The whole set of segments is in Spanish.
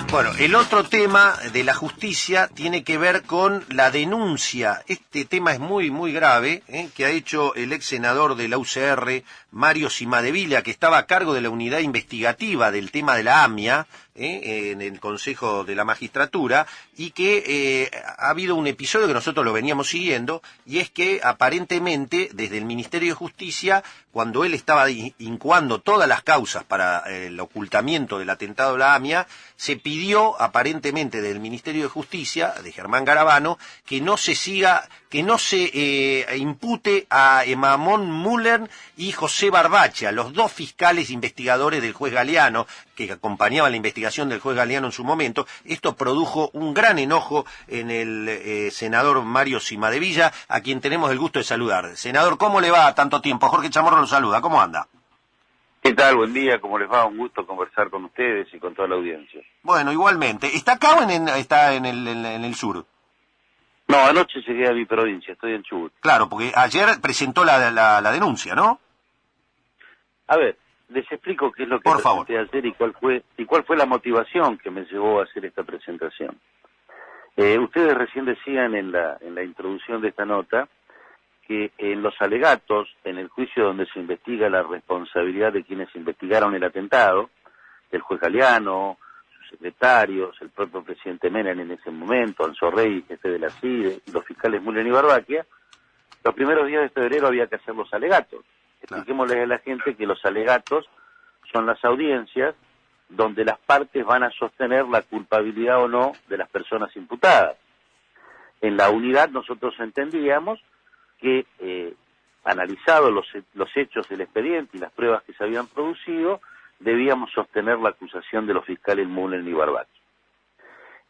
Bueno, el otro tema de la justicia tiene que ver con la denuncia. Este tema es muy grave, que ha hecho el ex senador de la UCR, Mario Cimadevilla, que estaba a cargo de la unidad investigativa del tema de la AMIA, en el Consejo de la Magistratura, y que ha habido un episodio que nosotros lo veníamos siguiendo, y es que aparentemente desde el Ministerio de Justicia, cuando él estaba incoando todas las causas para el ocultamiento del atentado de la AMIA, se pidió aparentemente del Ministerio de Justicia, de Germán Garabano, que no se impute a Emamón Müller y José Barbacha, los dos fiscales investigadores del juez Galeano, que acompañaban la investigación del juez Galeano en su momento. Esto produjo un gran enojo en el senador Mario Cimadevilla, a quien tenemos el gusto de saludar. Senador, ¿cómo le va a tanto tiempo? Jorge Chamorro lo saluda, ¿cómo anda? ¿Qué tal? Buen día, ¿cómo les va? Un gusto conversar con ustedes y con toda la audiencia. Bueno, igualmente. ¿Está acá o está en el sur? No, anoche llegué a mi provincia, estoy en Chubut. Claro, porque ayer presentó la denuncia, ¿no? A ver, les explico qué es lo que Por favor. presenté ayer y cuál fue la motivación que me llevó a hacer esta presentación. Ustedes recién decían en la introducción de esta nota que en los alegatos, en el juicio donde se investiga la responsabilidad de quienes investigaron el atentado, del juez Galeano, sus secretarios, el propio presidente Menem en ese momento, Anzo Rey, jefe de la CIDE, y los fiscales Müller y Barbaquia, los primeros días de febrero había que hacer los alegatos. Expliquémosle a la gente que los alegatos son las audiencias donde las partes van a sostener la culpabilidad o no de las personas imputadas. En la unidad nosotros entendíamos que, analizados los hechos del expediente y las pruebas que se habían producido, debíamos sostener la acusación de los fiscales Müller y Barbaquia.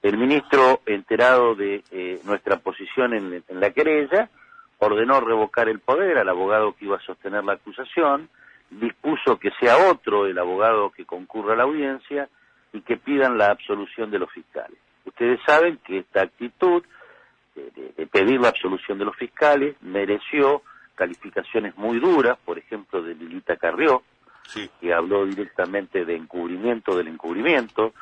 El ministro, enterado de nuestra posición en la querella, ordenó revocar el poder al abogado que iba a sostener la acusación, dispuso que sea otro el abogado que concurra a la audiencia y que pidan la absolución de los fiscales. Ustedes saben que esta actitud de pedir la absolución de los fiscales mereció calificaciones muy duras, por ejemplo de Lilita Carrió, sí, que habló directamente de encubrimiento del encubrimiento,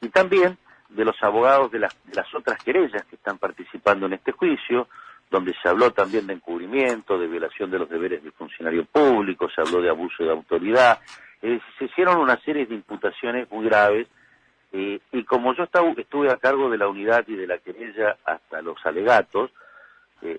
y también de los abogados de las otras querellas que están participando en este juicio, donde se habló también de encubrimiento, de violación de los deberes del funcionario público, se habló de abuso de autoridad, se hicieron una serie de imputaciones muy graves, y como yo estuve a cargo de la unidad y de la querella hasta los alegatos,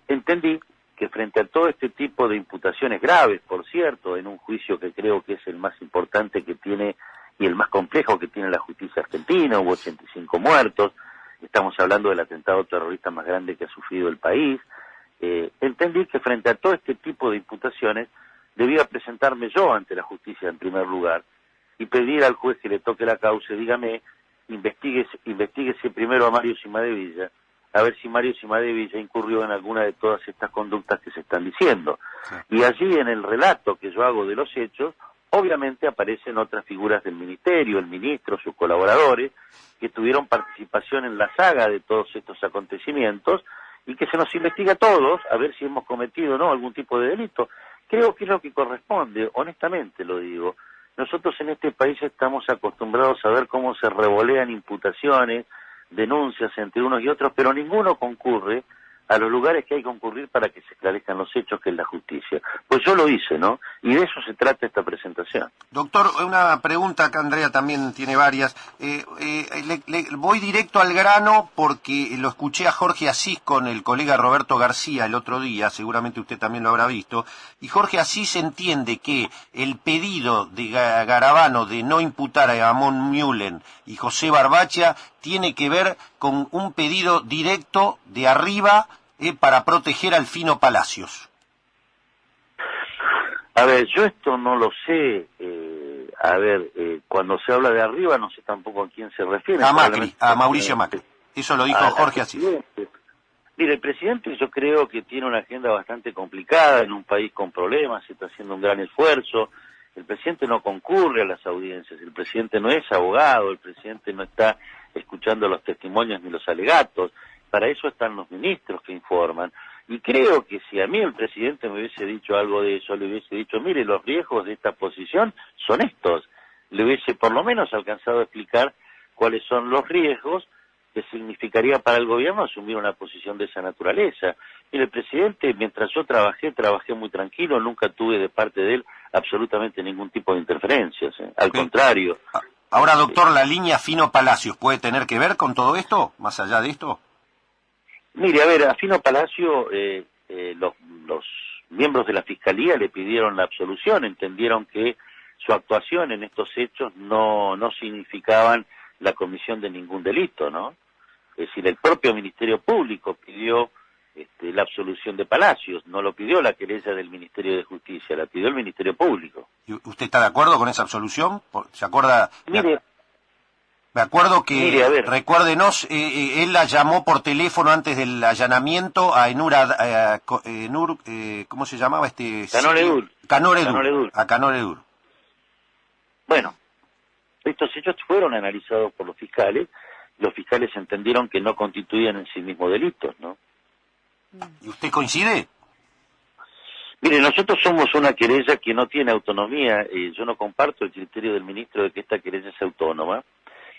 entendí que frente a todo este tipo de imputaciones graves, por cierto, en un juicio que creo que es el más importante que tiene y el más complejo que tiene la justicia argentina, hubo 85 muertos, estamos hablando del atentado terrorista más grande que ha sufrido el país, entendí que frente a todo este tipo de imputaciones debía presentarme yo ante la justicia en primer lugar y pedir al juez que le toque la causa, dígame, investíguese primero a Mario Cimadevilla, a ver si Mario Cimadevilla incurrió en alguna de todas estas conductas que se están diciendo. Sí. Y allí en el relato que yo hago de los hechos, obviamente aparecen otras figuras del ministerio, el ministro, sus colaboradores, que tuvieron participación en la saga de todos estos acontecimientos, y que se nos investiga a todos, a ver si hemos cometido o no algún tipo de delito. Creo que es lo que corresponde, honestamente lo digo. Nosotros en este país estamos acostumbrados a ver cómo se revolean imputaciones, denuncias entre unos y otros, pero ninguno concurre a los lugares que hay que concurrir para que se esclarezcan los hechos, que es la justicia. Pues yo lo hice, ¿no? Y de eso se trata esta presentación. Doctor, una pregunta que Andrea también tiene varias. Voy directo al grano porque lo escuché a Jorge Asís con el colega Roberto García el otro día, seguramente usted también lo habrá visto, y Jorge Asís entiende que el pedido de Garabano de no imputar a Emamón Müller y José Barbacha tiene que ver con un pedido directo de arriba para proteger al Fino Palacios. A ver, yo esto no lo sé. Cuando se habla de arriba no sé tampoco a quién se refiere. A Macri, a Mauricio Macri. Eso lo dijo Jorge Asís. Mire, el presidente yo creo que tiene una agenda bastante complicada en un país con problemas, está haciendo un gran esfuerzo. El presidente no concurre a las audiencias, el presidente no es abogado, el presidente no está escuchando los testimonios ni los alegatos. Para eso están los ministros que informan. Y creo que si a mí el presidente me hubiese dicho algo de eso, le hubiese dicho, mire, los riesgos de esta posición son estos. Le hubiese por lo menos alcanzado a explicar cuáles son los riesgos que significaría para el gobierno asumir una posición de esa naturaleza. Y el presidente, mientras yo trabajé muy tranquilo, nunca tuve de parte de él absolutamente ningún tipo de interferencias, ¿eh? Al contrario. Ahora, doctor, ¿la línea Fino Palacios puede tener que ver con todo esto, más allá de esto? Mire, a ver, a Fino Palacio, los miembros de la Fiscalía le pidieron la absolución, entendieron que su actuación en estos hechos no significaban la comisión de ningún delito, ¿no? Es decir, el propio Ministerio Público pidió la absolución de Palacios, no lo pidió la querella del Ministerio de Justicia, la pidió el Ministerio Público. ¿Y usted está de acuerdo con esa absolución? ¿Se acuerda? Mire, me acuerdo que, mire, a ver, recuérdenos, él la llamó por teléfono antes del allanamiento a ¿cómo se llamaba este? Canoredur. A Canoredur. Bueno, estos hechos fueron analizados por los fiscales entendieron que no constituían en sí mismos delitos, ¿no? ¿Y usted coincide? Mire, nosotros somos una querella que no tiene autonomía, yo no comparto el criterio del ministro de que esta querella es autónoma.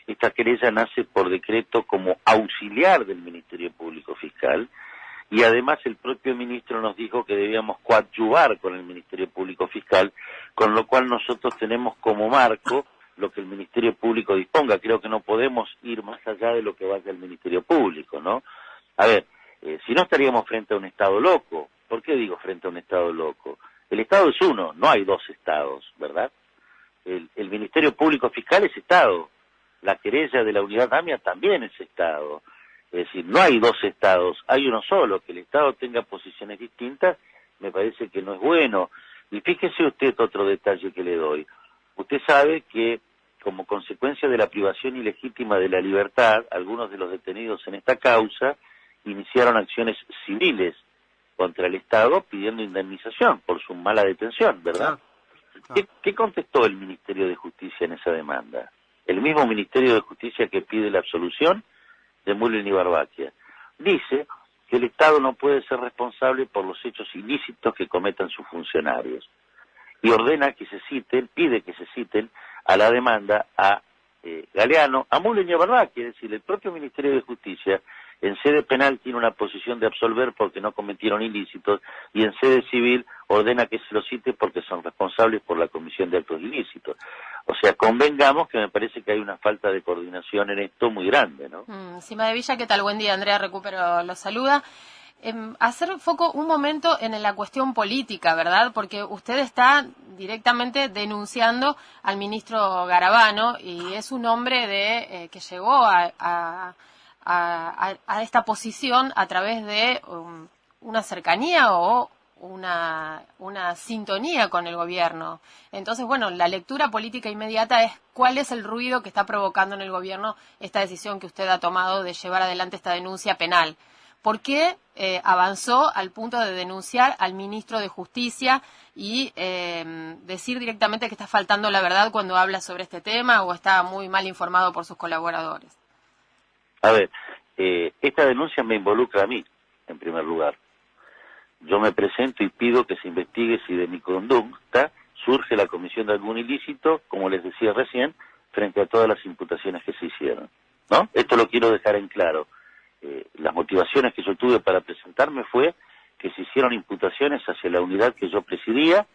Esta querella nace por decreto como auxiliar del Ministerio Público Fiscal y además el propio ministro nos dijo que debíamos coadyuvar con el Ministerio Público Fiscal, con lo cual nosotros tenemos como marco lo que el Ministerio Público disponga. Creo que no podemos ir más allá de lo que vaya el Ministerio Público, ¿no? A ver, si no estaríamos frente a un Estado loco. ¿Por qué digo frente a un Estado loco? El Estado es uno, no hay dos Estados, ¿verdad? El Ministerio Público Fiscal es Estado. La querella de la Unidad AMIA también es Estado. Es decir, no hay dos Estados, hay uno solo. Que el Estado tenga posiciones distintas me parece que no es bueno. Y fíjese usted otro detalle que le doy. Usted sabe que como consecuencia de la privación ilegítima de la libertad, algunos de los detenidos en esta causa iniciaron acciones civiles contra el Estado pidiendo indemnización por su mala detención, ¿verdad? Claro. ¿Qué contestó el Ministerio de Justicia en esa demanda? El mismo Ministerio de Justicia que pide la absolución de Mühlen y Barbaquia. Dice que el Estado no puede ser responsable por los hechos ilícitos que cometan sus funcionarios. Y ordena que se citen, pide que se citen a la demanda a Galeano, a Mühlen y a Barbaquia. Es decir, el propio Ministerio de Justicia en sede penal tiene una posición de absolver porque no cometieron ilícitos y en sede civil ordena que se los cite porque son responsables por la comisión de actos ilícitos. O sea, convengamos que me parece que hay una falta de coordinación en esto muy grande, ¿no? Cimadevilla, ¿qué tal? Buen día, Andrea Recupero lo saluda. Hacer foco un momento en la cuestión política, ¿verdad? Porque usted está directamente denunciando al ministro Garabano y es un hombre que llegó a esta posición a través de una cercanía o una sintonía con el gobierno. Entonces, bueno, la lectura política inmediata es cuál es el ruido que está provocando en el gobierno esta decisión que usted ha tomado de llevar adelante esta denuncia penal. ¿Por qué avanzó al punto de denunciar al ministro de Justicia y decir directamente que está faltando la verdad cuando habla sobre este tema o está muy mal informado por sus colaboradores? A ver, esta denuncia me involucra a mí, en primer lugar. Yo me presento y pido que se investigue si de mi conducta surge la comisión de algún ilícito, como les decía recién, frente a todas las imputaciones que se hicieron, ¿no? Esto lo quiero dejar en claro. Las motivaciones que yo tuve para presentarme fue que se hicieron imputaciones hacia la unidad que yo presidía.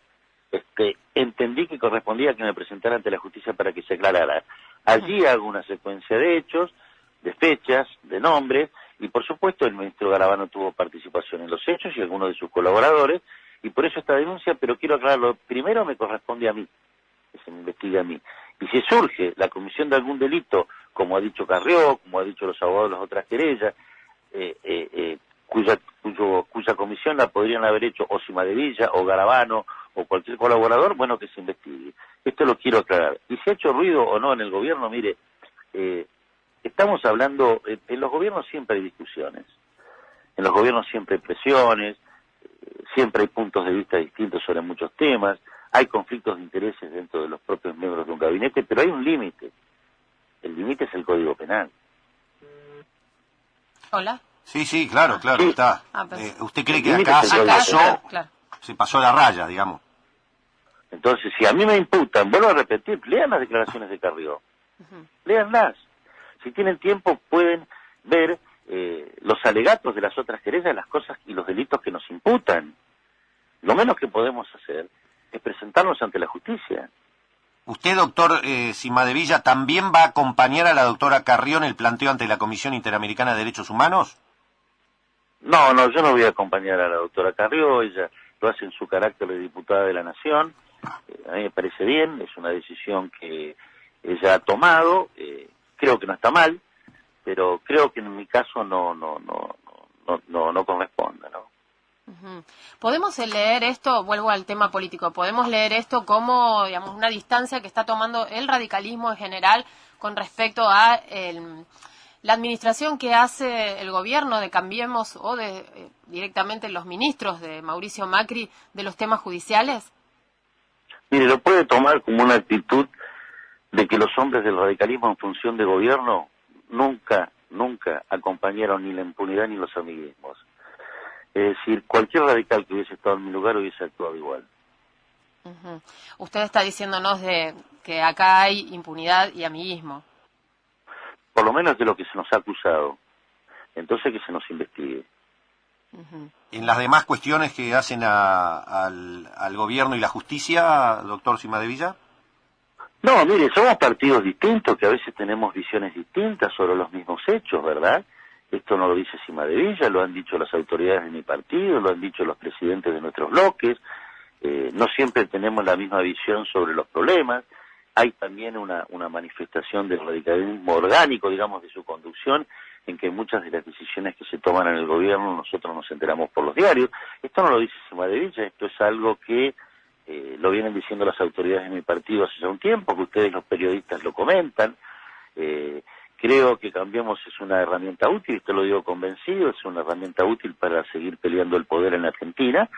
Entendí que correspondía que me presentara ante la justicia para que se aclarara. Allí hago una secuencia de hechos, de fechas, de nombres, y por supuesto el ministro Garabano tuvo participación en los hechos y algunos de sus colaboradores, y por eso esta denuncia, pero quiero aclararlo, primero me corresponde a mí, que se me investigue a mí. Y si surge la comisión de algún delito, como ha dicho Carrió, como ha dicho los abogados de las otras querellas, cuya comisión la podrían haber hecho o Cimadevilla, o Garabano, o cualquier colaborador, bueno, que se investigue. Esto lo quiero aclarar. Y si ha hecho ruido o no en el gobierno, mire, estamos hablando, en los gobiernos siempre hay discusiones, en los gobiernos siempre hay presiones, siempre hay puntos de vista distintos sobre muchos temas, hay conflictos de intereses dentro de los propios miembros de un gabinete, pero hay un límite. El límite es el Código Penal. Hola. Sí, claro, sí. está. ¿Usted cree que acá se pasó la raya, digamos? Entonces, si a mí me imputan, vuelvo a repetir, lean las declaraciones de Carrió, léanlas. Si tienen tiempo pueden ver los alegatos de las otras querellas, las cosas y los delitos que nos imputan. Lo menos que podemos hacer es presentarnos ante la justicia. ¿Usted, doctor Cimadevilla, también va a acompañar a la doctora Carrió en el planteo ante la Comisión Interamericana de Derechos Humanos? No, yo no voy a acompañar a la doctora Carrió, ella lo hace en su carácter de diputada de la Nación. A mí me parece bien, es una decisión que ella ha tomado, creo que no está mal, pero creo que en mi caso no corresponde, ¿no? ¿Podemos leer esto, vuelvo al tema político, podemos leer esto como, digamos, una distancia que está tomando el radicalismo en general con respecto a la administración que hace el gobierno de Cambiemos o de directamente los ministros de Mauricio Macri de los temas judiciales? Mire, lo puede tomar como una actitud de que los hombres del radicalismo en función de gobierno nunca acompañaron ni la impunidad ni los amiguismos. Es decir, cualquier radical que hubiese estado en mi lugar hubiese actuado igual. Usted está diciéndonos de que acá hay impunidad y amiguismo. Por lo menos de lo que se nos ha acusado. Entonces que se nos investigue. En las demás cuestiones que hacen al gobierno y la justicia, doctor Cimadevilla. No, mire, somos partidos distintos, que a veces tenemos visiones distintas sobre los mismos hechos, ¿verdad? Esto no lo dice Cimadevilla, lo han dicho las autoridades de mi partido, lo han dicho los presidentes de nuestros bloques. No siempre tenemos la misma visión sobre los problemas. Hay también una manifestación del radicalismo orgánico, digamos, de su conducción, en que muchas de las decisiones que se toman en el gobierno nosotros nos enteramos por los diarios. Esto no lo dice Cimadevilla, esto es algo que lo vienen diciendo las autoridades de mi partido hace ya un tiempo, que ustedes los periodistas lo comentan. Creo que Cambiemos es una herramienta útil, esto lo digo convencido, es una herramienta útil para seguir peleando el poder en la Argentina,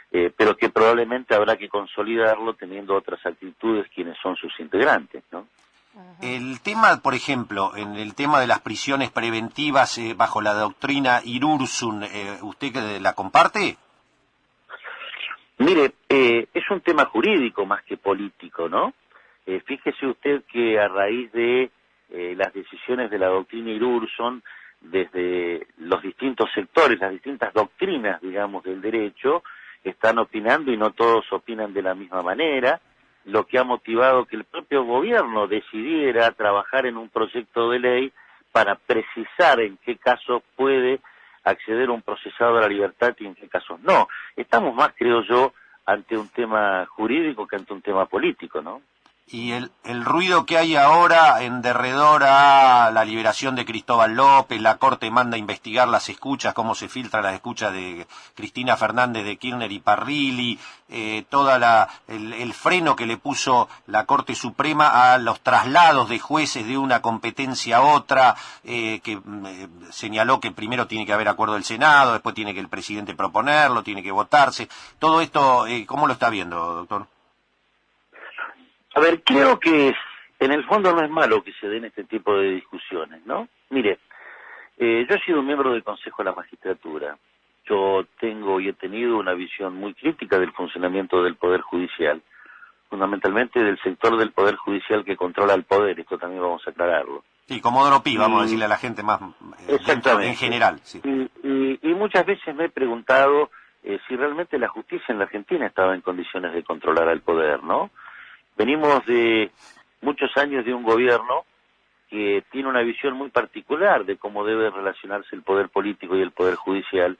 pero que probablemente habrá que consolidarlo teniendo otras actitudes quienes son sus integrantes, ¿no? El tema, por ejemplo, en el tema de las prisiones preventivas bajo la doctrina Irursun, ¿usted la comparte? Mire, es un tema jurídico más que político, ¿no? Fíjese usted que a raíz de las decisiones de la doctrina Irursun, desde los distintos sectores, las distintas doctrinas, digamos, del derecho, están opinando y no todos opinan de la misma manera, lo que ha motivado que el propio gobierno decidiera trabajar en un proyecto de ley para precisar en qué casos puede acceder un procesado a la libertad y en qué casos no. Estamos más, creo yo, ante un tema jurídico que ante un tema político, ¿no? Y el ruido que hay ahora en derredor a la liberación de Cristóbal López, la Corte manda a investigar las escuchas, cómo se filtran las escuchas de Cristina Fernández de Kirchner y Parrilli, el freno que le puso la Corte Suprema a los traslados de jueces de una competencia a otra, que señaló que primero tiene que haber acuerdo del Senado, después tiene que el presidente proponerlo, tiene que votarse. Todo esto, ¿cómo lo está viendo, doctor? A ver, creo que en el fondo no es malo que se den este tipo de discusiones, ¿no? Mire, yo he sido un miembro del Consejo de la Magistratura. Yo tengo y he tenido una visión muy crítica del funcionamiento del Poder Judicial, fundamentalmente del sector del Poder Judicial que controla el poder, esto también vamos a aclararlo. Sí, Comodoro Pi, vamos a decirle a la gente más en general. Sí. Y muchas veces me he preguntado si realmente la justicia en la Argentina estaba en condiciones de controlar al poder, ¿no? Venimos de muchos años de un gobierno que tiene una visión muy particular de cómo debe relacionarse el poder político y el poder judicial.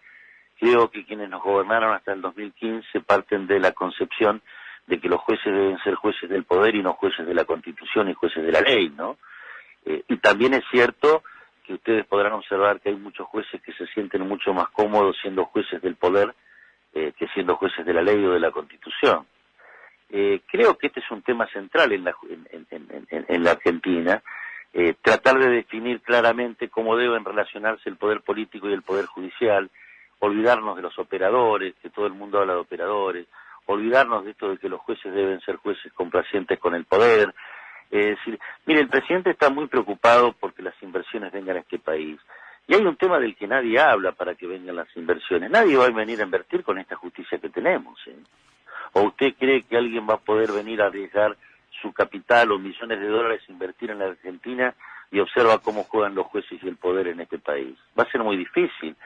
Creo que quienes nos gobernaron hasta el 2015 parten de la concepción de que los jueces deben ser jueces del poder y no jueces de la Constitución y jueces de la ley, ¿no? Y también es cierto que ustedes podrán observar que hay muchos jueces que se sienten mucho más cómodos siendo jueces del poder que siendo jueces de la ley o de la Constitución. Creo que este es un tema central en la Argentina, tratar de definir claramente cómo deben relacionarse el poder político y el poder judicial, olvidarnos de los operadores, que todo el mundo habla de operadores, olvidarnos de esto de que los jueces deben ser jueces complacientes con el poder. Es decir, mire, el presidente está muy preocupado porque las inversiones vengan a este país. Y hay un tema del que nadie habla para que vengan las inversiones. Nadie va a venir a invertir con esta justicia que tenemos, ¿eh? ¿O usted cree que alguien va a poder venir a arriesgar su capital o millones de dólares a invertir en la Argentina y observa cómo juegan los jueces y el poder en este país. Va a ser muy difícil.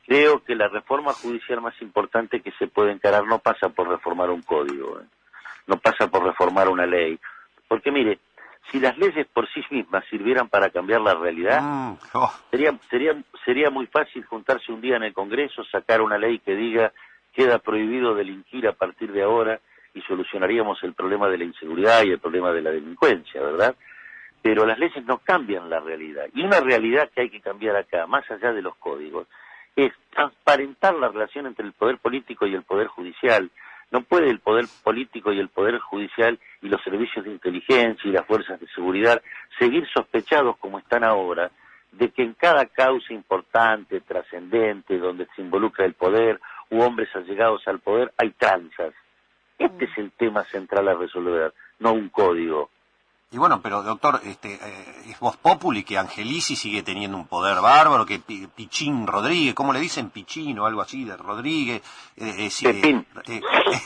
Creo que la reforma judicial más importante que se puede encarar no pasa por reformar un código, no pasa por reformar una ley. Porque mire, si las leyes por sí mismas sirvieran para cambiar la realidad, sería muy fácil juntarse un día en el Congreso, sacar una ley que diga queda prohibido delinquir a partir de ahora y solucionaríamos el problema de la inseguridad y el problema de la delincuencia, ¿verdad? Pero las leyes no cambian la realidad. Y una realidad que hay que cambiar acá, más allá de los códigos, es transparentar la relación entre el poder político y el poder judicial. No puede el poder político y el poder judicial y los servicios de inteligencia y las fuerzas de seguridad seguir sospechados como están ahora de que en cada causa importante, trascendente, donde se involucra el poder u hombres allegados al poder, hay tranzas. Este es el tema central a resolver, no un código. Y bueno, pero doctor, es Vox Populi que Angelici sigue teniendo un poder bárbaro, que Pichín Rodríguez, ¿cómo le dicen? Pichín o algo así, de Rodríguez.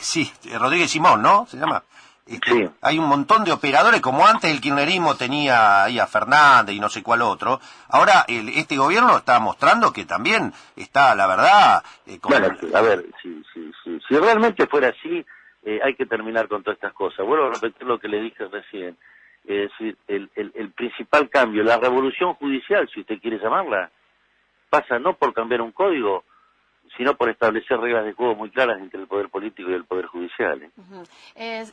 Sí, Rodríguez Simón, ¿no? Se llama. Sí. Hay un montón de operadores, como antes el kirchnerismo tenía ahí a Fernández y no sé cuál otro. Ahora este gobierno está mostrando que también está, la verdad... Bueno, a ver, si realmente fuera así, hay que terminar con todas estas cosas. Vuelvo a repetir lo que le dije recién. Es decir, el principal cambio, la revolución judicial, si usted quiere llamarla, pasa no por cambiar un código, sino por establecer reglas de juego muy claras entre el poder político y el poder judicial.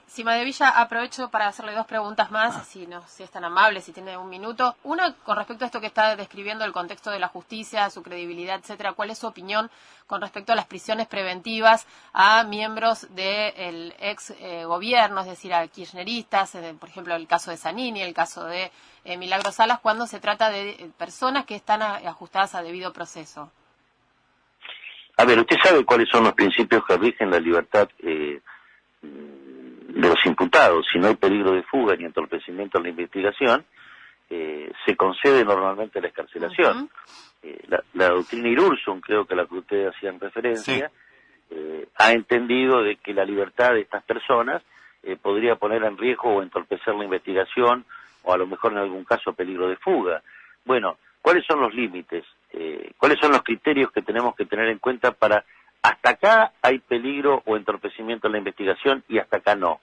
Cimadevilla, aprovecho para hacerle dos preguntas más, si es tan amable, si tiene un minuto. Una, con respecto a esto que está describiendo, el contexto de la justicia, su credibilidad, etcétera. ¿Cuál es su opinión con respecto a las prisiones preventivas a miembros del ex gobierno, es decir, a kirchneristas, por ejemplo, el caso de Zanini, el caso de Milagros Salas, cuando se trata de personas que están ajustadas a debido proceso? A ver, usted sabe cuáles son los principios que rigen la libertad de los imputados. Si no hay peligro de fuga ni entorpecimiento en la investigación, se concede normalmente la excarcelación. La doctrina Irursum, creo que a la que ustedes hacían referencia, ha entendido de que la libertad de estas personas podría poner en riesgo o entorpecer la investigación, o a lo mejor en algún caso peligro de fuga. Bueno, ¿cuáles son los límites? ¿Cuáles son los criterios que tenemos que tener en cuenta para hasta acá hay peligro o entorpecimiento en la investigación y hasta acá no?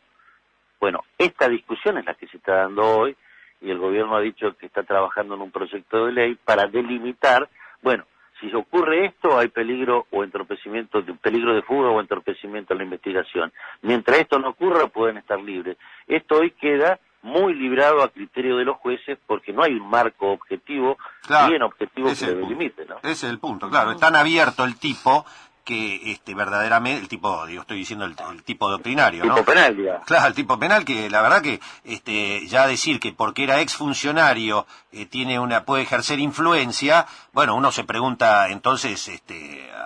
Bueno, esta discusión es la que se está dando hoy y el gobierno ha dicho que está trabajando en un proyecto de ley para delimitar, bueno, si ocurre esto hay peligro o entorpecimiento, peligro de fuga o entorpecimiento en la investigación. Mientras esto no ocurra pueden estar libres. Esto hoy queda muy librado a criterio de los jueces porque no hay un marco objetivo, bien objetivo que lo delimite, ¿no? Ese es el punto, claro. Es tan abierto el tipo que verdaderamente, el tipo, digo, estoy diciendo el tipo doctrinario, ¿no? El tipo penal, digamos. Claro, el tipo penal que la verdad que ya decir que porque era exfuncionario puede ejercer influencia, bueno, uno se pregunta entonces,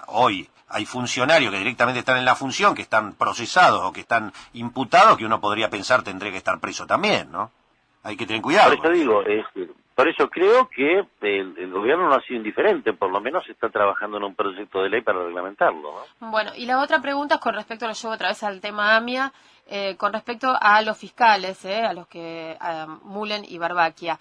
hoy hay funcionarios que directamente están en la función, que están procesados o que están imputados, que uno podría pensar tendría que estar preso también, ¿no? Hay que tener cuidado. Por eso digo, por eso creo que el gobierno no ha sido indiferente, por lo menos está trabajando en un proyecto de ley para reglamentarlo, ¿no? Bueno, y la otra pregunta es con respecto, lo llevo otra vez al tema AMIA, con respecto a los fiscales, a los que Mullen y Barbaquia.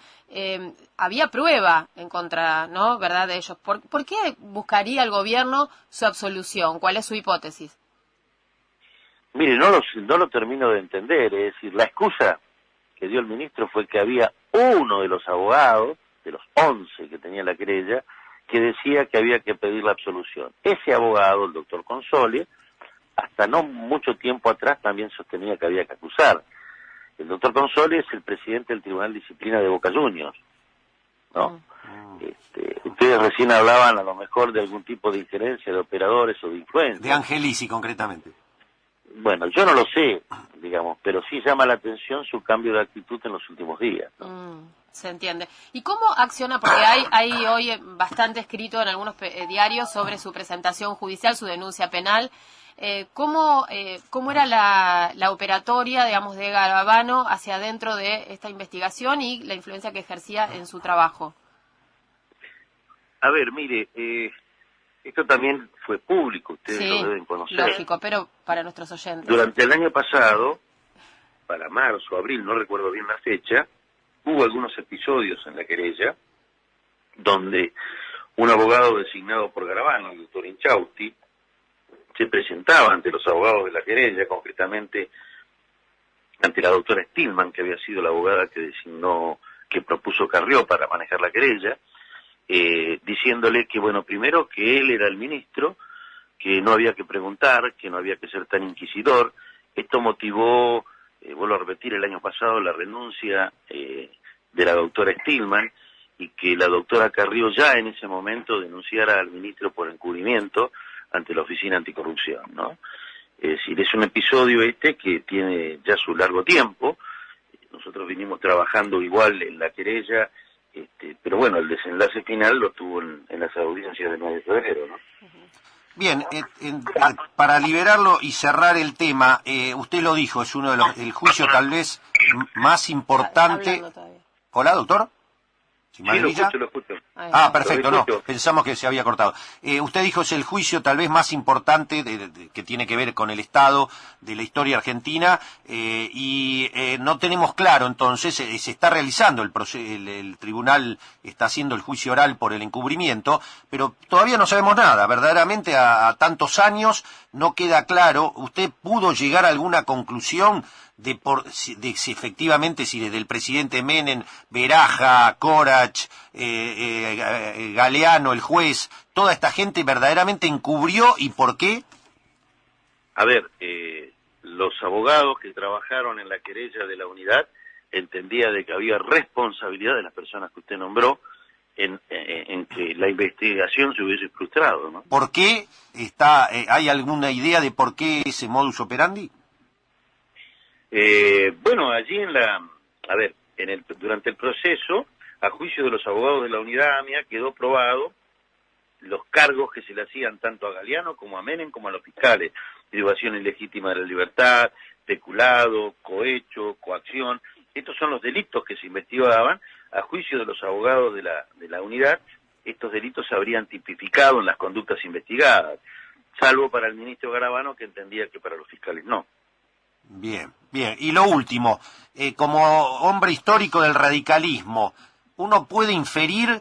Había prueba en contra, ¿no?, verdad, de ellos. ¿Por qué buscaría el gobierno su absolución? ¿Cuál es su hipótesis? Mire, no lo termino de entender, es decir, la excusa que dio el ministro fue que había uno de los abogados, de los 11 que tenía la querella, que decía que había que pedir la absolución. Ese abogado, el doctor Consoli, hasta no mucho tiempo atrás también sostenía que había que acusar. El doctor Consoli es el presidente del Tribunal de Disciplina de Boca Juniors, ¿no? Ustedes recién hablaban a lo mejor de algún tipo de injerencia de operadores o de influencia. De Angelici, concretamente. Bueno, yo no lo sé, digamos, pero sí llama la atención su cambio de actitud en los últimos días, ¿no? Se entiende. ¿Y cómo acciona? Porque hay hoy bastante escrito en algunos diarios sobre su presentación judicial, su denuncia penal. ¿Cómo era la operatoria, digamos, de Garabano hacia adentro de esta investigación y la influencia que ejercía en su trabajo? A ver, mire, esto también fue público, ustedes lo deben conocer. Lógico, pero para nuestros oyentes. Durante el año pasado, para marzo, abril, no recuerdo bien la fecha, hubo algunos episodios en la querella donde un abogado designado por Garabano, el doctor Inchausti, se presentaba ante los abogados de la querella, concretamente ante la doctora Stillman, que había sido la abogada que propuso Carrió para manejar la querella, diciéndole que, bueno, primero que él era el ministro, que no había que preguntar, que no había que ser tan inquisidor. Esto motivó, vuelvo a repetir, el año pasado la renuncia de la doctora Stillman, y que la doctora Carrió ya en ese momento denunciara al ministro por encubrimiento ante la Oficina Anticorrupción, ¿no? Es decir, es un episodio que tiene ya su largo tiempo. Nosotros vinimos trabajando igual en la querella, pero bueno, el desenlace final lo tuvo en las audiencias del 9 de febrero, ¿no? Bien, para liberarlo y cerrar el tema, usted lo dijo, es uno de el juicio tal vez más importante. Hola, doctor. Sí, lo escucho. Ah, perfecto, no, pensamos que se había cortado. Usted dijo es el juicio tal vez más importante que tiene que ver con el Estado de la historia argentina, y no tenemos claro, entonces, se está realizando el tribunal está haciendo el juicio oral por el encubrimiento, pero todavía no sabemos nada, verdaderamente a tantos años no queda claro. ¿Usted pudo llegar a alguna conclusión de si efectivamente, si desde el presidente Menem, Beraja, Corach, Galeano, el juez, toda esta gente verdaderamente encubrió y por qué? A ver, los abogados que trabajaron en la querella de la unidad entendía de que había responsabilidad de las personas que usted nombró en que la investigación se hubiese frustrado, ¿no? ¿Por qué hay alguna idea de por qué ese modus operandi? Bueno, allí durante el proceso, a juicio de los abogados de la unidad AMIA, quedó probado los cargos que se le hacían tanto a Galeano como a Menem como a los fiscales: privación ilegítima de la libertad, peculado, cohecho, coacción. Estos son los delitos que se investigaban. A juicio de los abogados de la unidad, estos delitos se habrían tipificado en las conductas investigadas, salvo para el ministro Garabano, que entendía que para los fiscales no. Bien, bien. Y lo último, como hombre histórico del radicalismo, uno puede inferir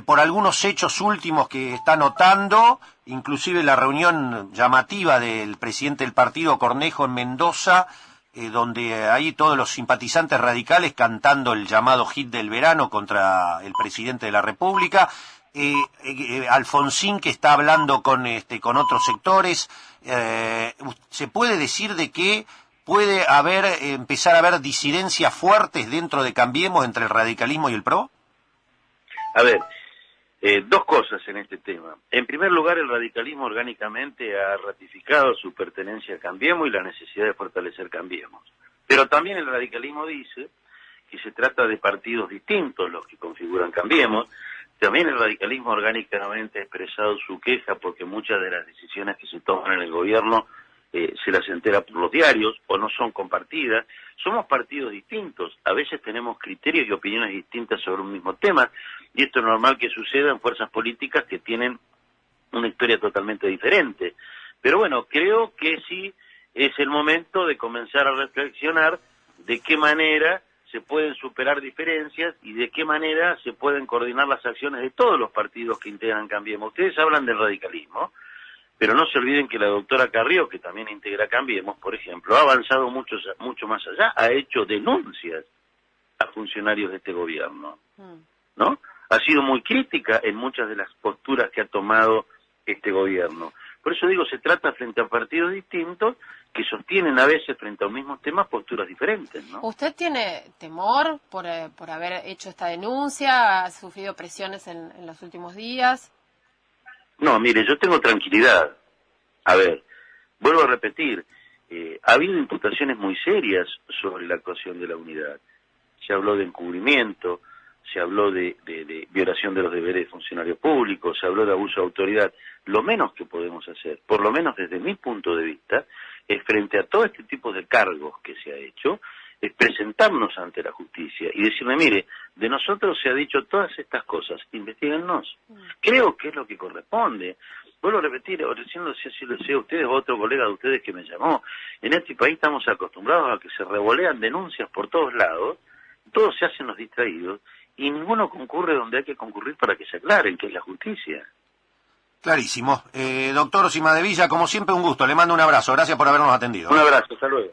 por algunos hechos últimos que está notando, inclusive la reunión llamativa del presidente del partido, Cornejo, en Mendoza, donde ahí todos los simpatizantes radicales cantando el llamado hit del verano contra el presidente de la República, Alfonsín que está hablando con otros sectores. ¿Se puede decir de que puede empezar a haber disidencias fuertes dentro de Cambiemos entre el radicalismo y el PRO? A ver, dos cosas en este tema. En primer lugar, el radicalismo orgánicamente ha ratificado su pertenencia a Cambiemos y la necesidad de fortalecer Cambiemos. Pero también el radicalismo dice que se trata de partidos distintos los que configuran Cambiemos. También el radicalismo orgánicamente ha expresado su queja porque muchas de las decisiones que se toman en el gobierno se las entera por los diarios o no son compartidas. Somos partidos distintos, a veces tenemos criterios y opiniones distintas sobre un mismo tema, y esto es normal que suceda en fuerzas políticas que tienen una historia totalmente diferente. Pero bueno, creo que sí es el momento de comenzar a reflexionar de qué manera se pueden superar diferencias y de qué manera se pueden coordinar las acciones de todos los partidos que integran Cambiemos. Ustedes hablan del radicalismo, pero no se olviden que la doctora Carrió, que también integra Cambiemos, por ejemplo, ha avanzado mucho más allá, ha hecho denuncias a funcionarios de este gobierno, ¿no? Ha sido muy crítica en muchas de las posturas que ha tomado este gobierno. Por eso digo, se trata frente a partidos distintos que sostienen a veces frente a un mismo tema posturas diferentes, ¿no? ¿Usted tiene temor por haber hecho esta denuncia? ¿Ha sufrido presiones en los últimos días? No, mire, yo tengo tranquilidad. A ver, vuelvo a repetir, ha habido imputaciones muy serias sobre la actuación de la unidad. Se habló de encubrimiento, se habló de violación de los deberes de funcionarios públicos, se habló de abuso de autoridad. Lo menos que podemos hacer, por lo menos desde mi punto de vista, es frente a todo este tipo de cargos que se ha hecho, es presentarnos ante la justicia y decirle, mire, de nosotros se ha dicho todas estas cosas, investíguennos. Creo que es lo que corresponde. Vuelvo a repetir, recién lo decía ustedes o otro colega de ustedes que me llamó, en este país estamos acostumbrados a que se revolean denuncias por todos lados todos se hacen los distraídos y ninguno concurre donde hay que concurrir para que se aclaren, que es la justicia. Clarísimo. Doctor Cimadevilla, como siempre, un gusto. Le mando un abrazo. Gracias por habernos atendido. Un abrazo, hasta luego.